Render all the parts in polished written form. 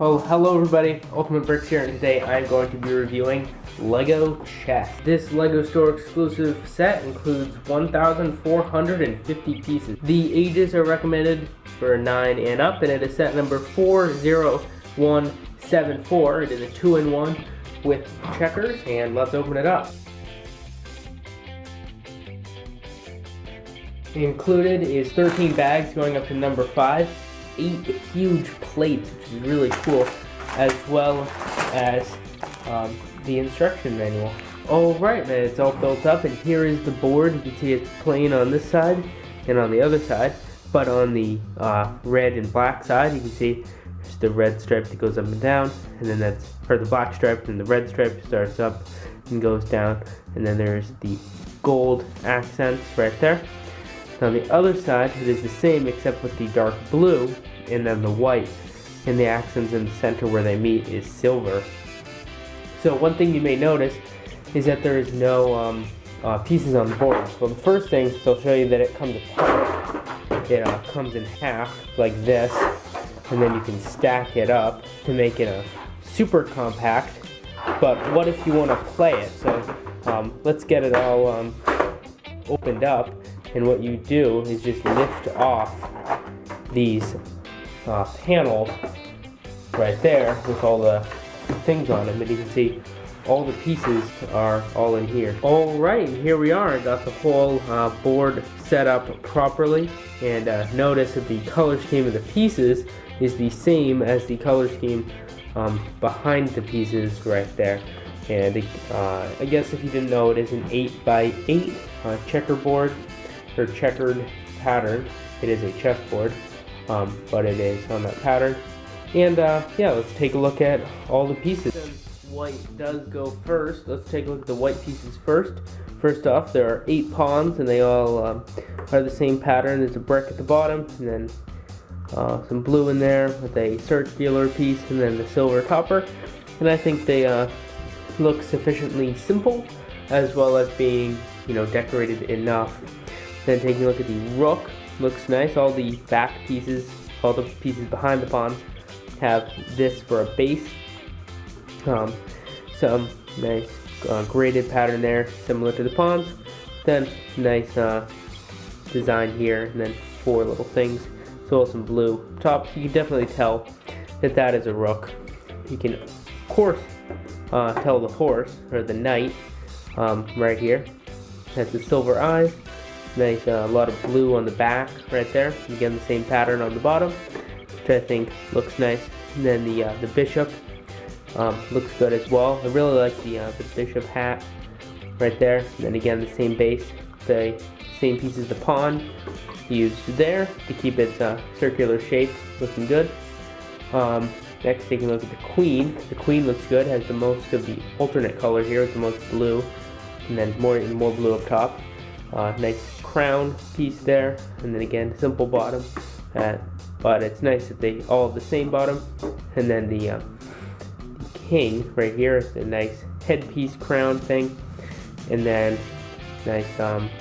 Oh, hello everybody, Ultimate Bricks here, and today I'm going to be reviewing Lego Chess. This Lego Store exclusive set includes 1,450 pieces. The ages are recommended for 9 and up, and it is set number 40174. It is a 2-in-1 with checkers, and let's open it up. Included is 13 bags going up to number 5. 8 huge plates, which is really cool, as well as the instruction manual. Alright, man, it's all built up, and here is the board. You can see it's plain on this side and on the other side, but on the red and black side, you can see there's the red stripe that goes up and down, and then that's, or the black stripe, and the red stripe starts up and goes down, and then there's the gold accents right there. On the other side, it is the same except with the dark blue and then the white, and the accents in the center where they meet is silver. So one thing you may notice is that there is no pieces on the board. Well, the first thing, so I'll show you that it comes apart. It comes in half like this, and then you can stack it up to make it a super compact. But what if you want to play it? So let's get it all opened up. And what you do is just lift off these panels right there with all the things on them, and you can see all the pieces are all in here. Alright, here we are. I got the whole board set up properly, and notice that the color scheme of the pieces is the same as the color scheme behind the pieces right there. And I guess if you didn't know, it is an 8x8 checkerboard, or checkered pattern. It is a chessboard, but it is on that pattern. And yeah, let's take a look at all the pieces. Since white does go first, let's take a look at the white pieces first. First off, there are 8 pawns, and they all are the same pattern. There's a brick at the bottom, and then some blue in there with a circular piece, and then the silver topper. And I think they look sufficiently simple, as well as being, decorated enough. Then taking a look at the rook, looks nice. All the back pieces, all the pieces behind the pawns have this for a base. Some nice graded pattern there, similar to the pawns. Then nice design here, and then 4 little things. So some blue top. You can definitely tell that that is a rook. You can, of course, tell the horse, or the knight, right here. Has the silver eye. Nice, a lot of blue on the back right there. Again, the same pattern on the bottom, which I think looks nice. And then the bishop looks good as well. I really like the bishop hat right there. And then again, the same base, the same piece as the pawn used there to keep its circular shape, looking good. Next, taking a look at the queen. The queen looks good. Has the most of the alternate color here with the most blue, and then more blue up top. Nice crown piece there, and then again simple bottom, but it's nice that they all have the same bottom. And then the king right here is a nice headpiece crown thing, and then nice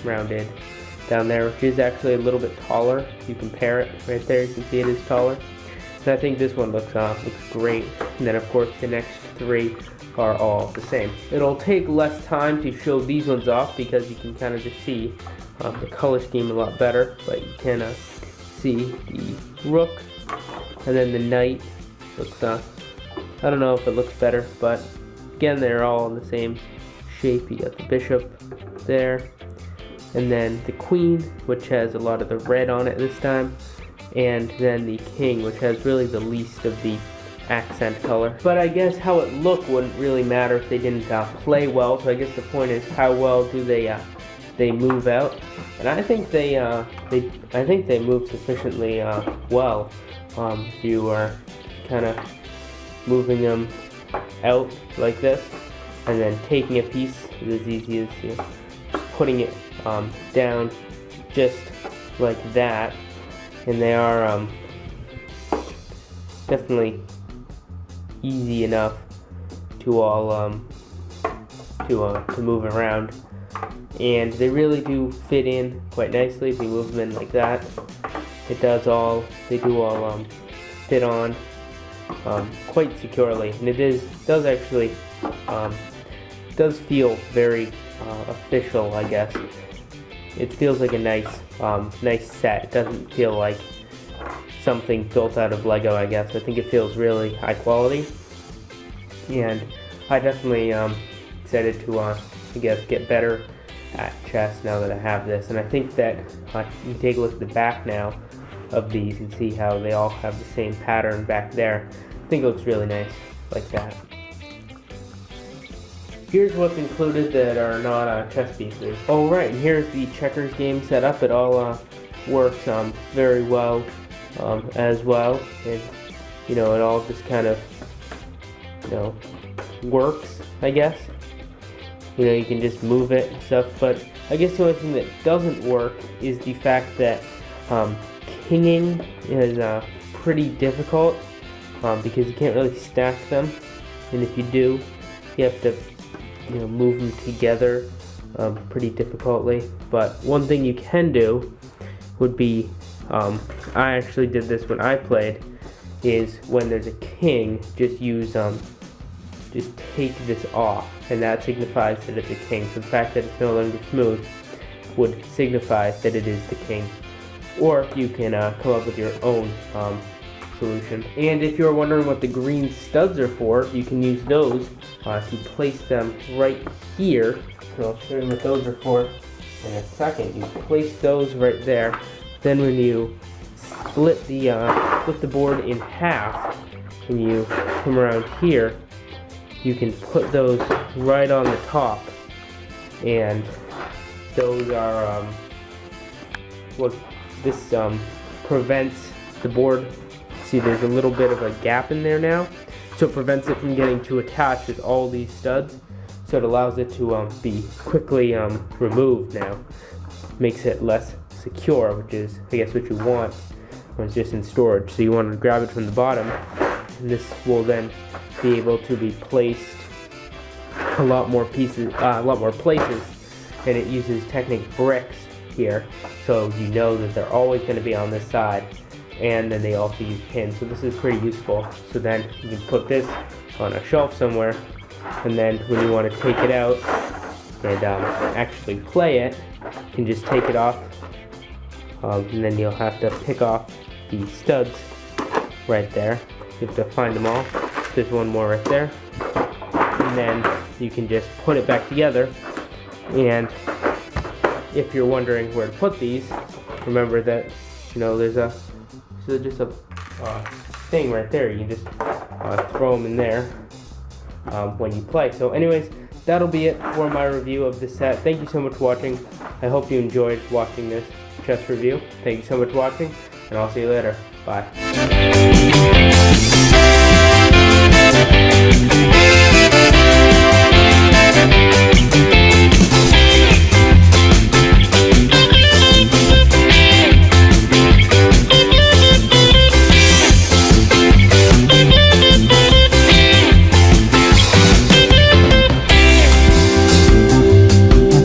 rounded down there, which is actually a little bit taller. If you compare it right there, you can see it is taller, and I think this one looks great. And then of course the next 3 are all the same. It'll take less time to show these ones off because you can kind of just see the color scheme a lot better, but you can see the rook, and then the knight looks, I don't know if it looks better, but again, they're all in the same shape. You got the bishop there, and then the queen, which has a lot of the red on it this time, and then the king, which has really the least of the accent color. But I guess how it looked wouldn't really matter if they didn't play well. So I guess the point is, how well do they move out? And I think they move sufficiently well. If you are kind of moving them out like this, and then taking a piece is as easy as just putting it down just like that, and they are definitely easy enough to all to move around, and they really do fit in quite nicely if you move them in like that. They do all fit on quite securely, and does actually does feel very official, I guess. It feels like a nice set. It doesn't feel like something built out of Lego, I guess. I think it feels really high quality, and I definitely excited to I guess get better at chess now that I have this. And I think that you can take a look at the back now of these and see how they all have the same pattern back there. I think it looks really nice like that. Here's what's included that are not chess pieces. Alright, and here's the checkers game set up. It all works very well as well, and it all just kind of works, I guess. You can just move it and stuff, but I guess the only thing that doesn't work is the fact that kinging is pretty difficult because you can't really stack them, and if you do, you have to move them together pretty difficultly. But one thing you can do would be, I actually did this when I played, is when there's a king, just take this off, and that signifies that it's a king. So the fact that it's no longer smooth would signify that it is the king. Or you can come up with your own solution. And if you're wondering what the green studs are for, you can use those to place them right here. So I'll show you what those are for in a second. You place those right there. Then when you split the board in half and you come around here, you can put those right on the top, and those are what this prevents the board. See, there's a little bit of a gap in there now, so it prevents it from getting too attached with all these studs. So it allows it to be quickly removed now. Makes it less secure, which is, I guess, what you want when it's just in storage. So you want to grab it from the bottom, and this will then be able to be placed a lot more places, and it uses Technic bricks here, so that they're always going to be on this side, and then they also use pins, so this is pretty useful. So then you can put this on a shelf somewhere, and then when you want to take it out and actually play it, you can just take it off, and then you'll have to pick off the studs right there. You have to find them all. There's one more right there, and then you can just put it back together. And if you're wondering where to put these, remember that there's just a thing right there. You can just throw them in there when you play. So anyways, that'll be it for my review of this set. Thank you so much for watching. I hope you enjoyed watching this chess review. Thank you so much for watching, and I'll see you later. Bye.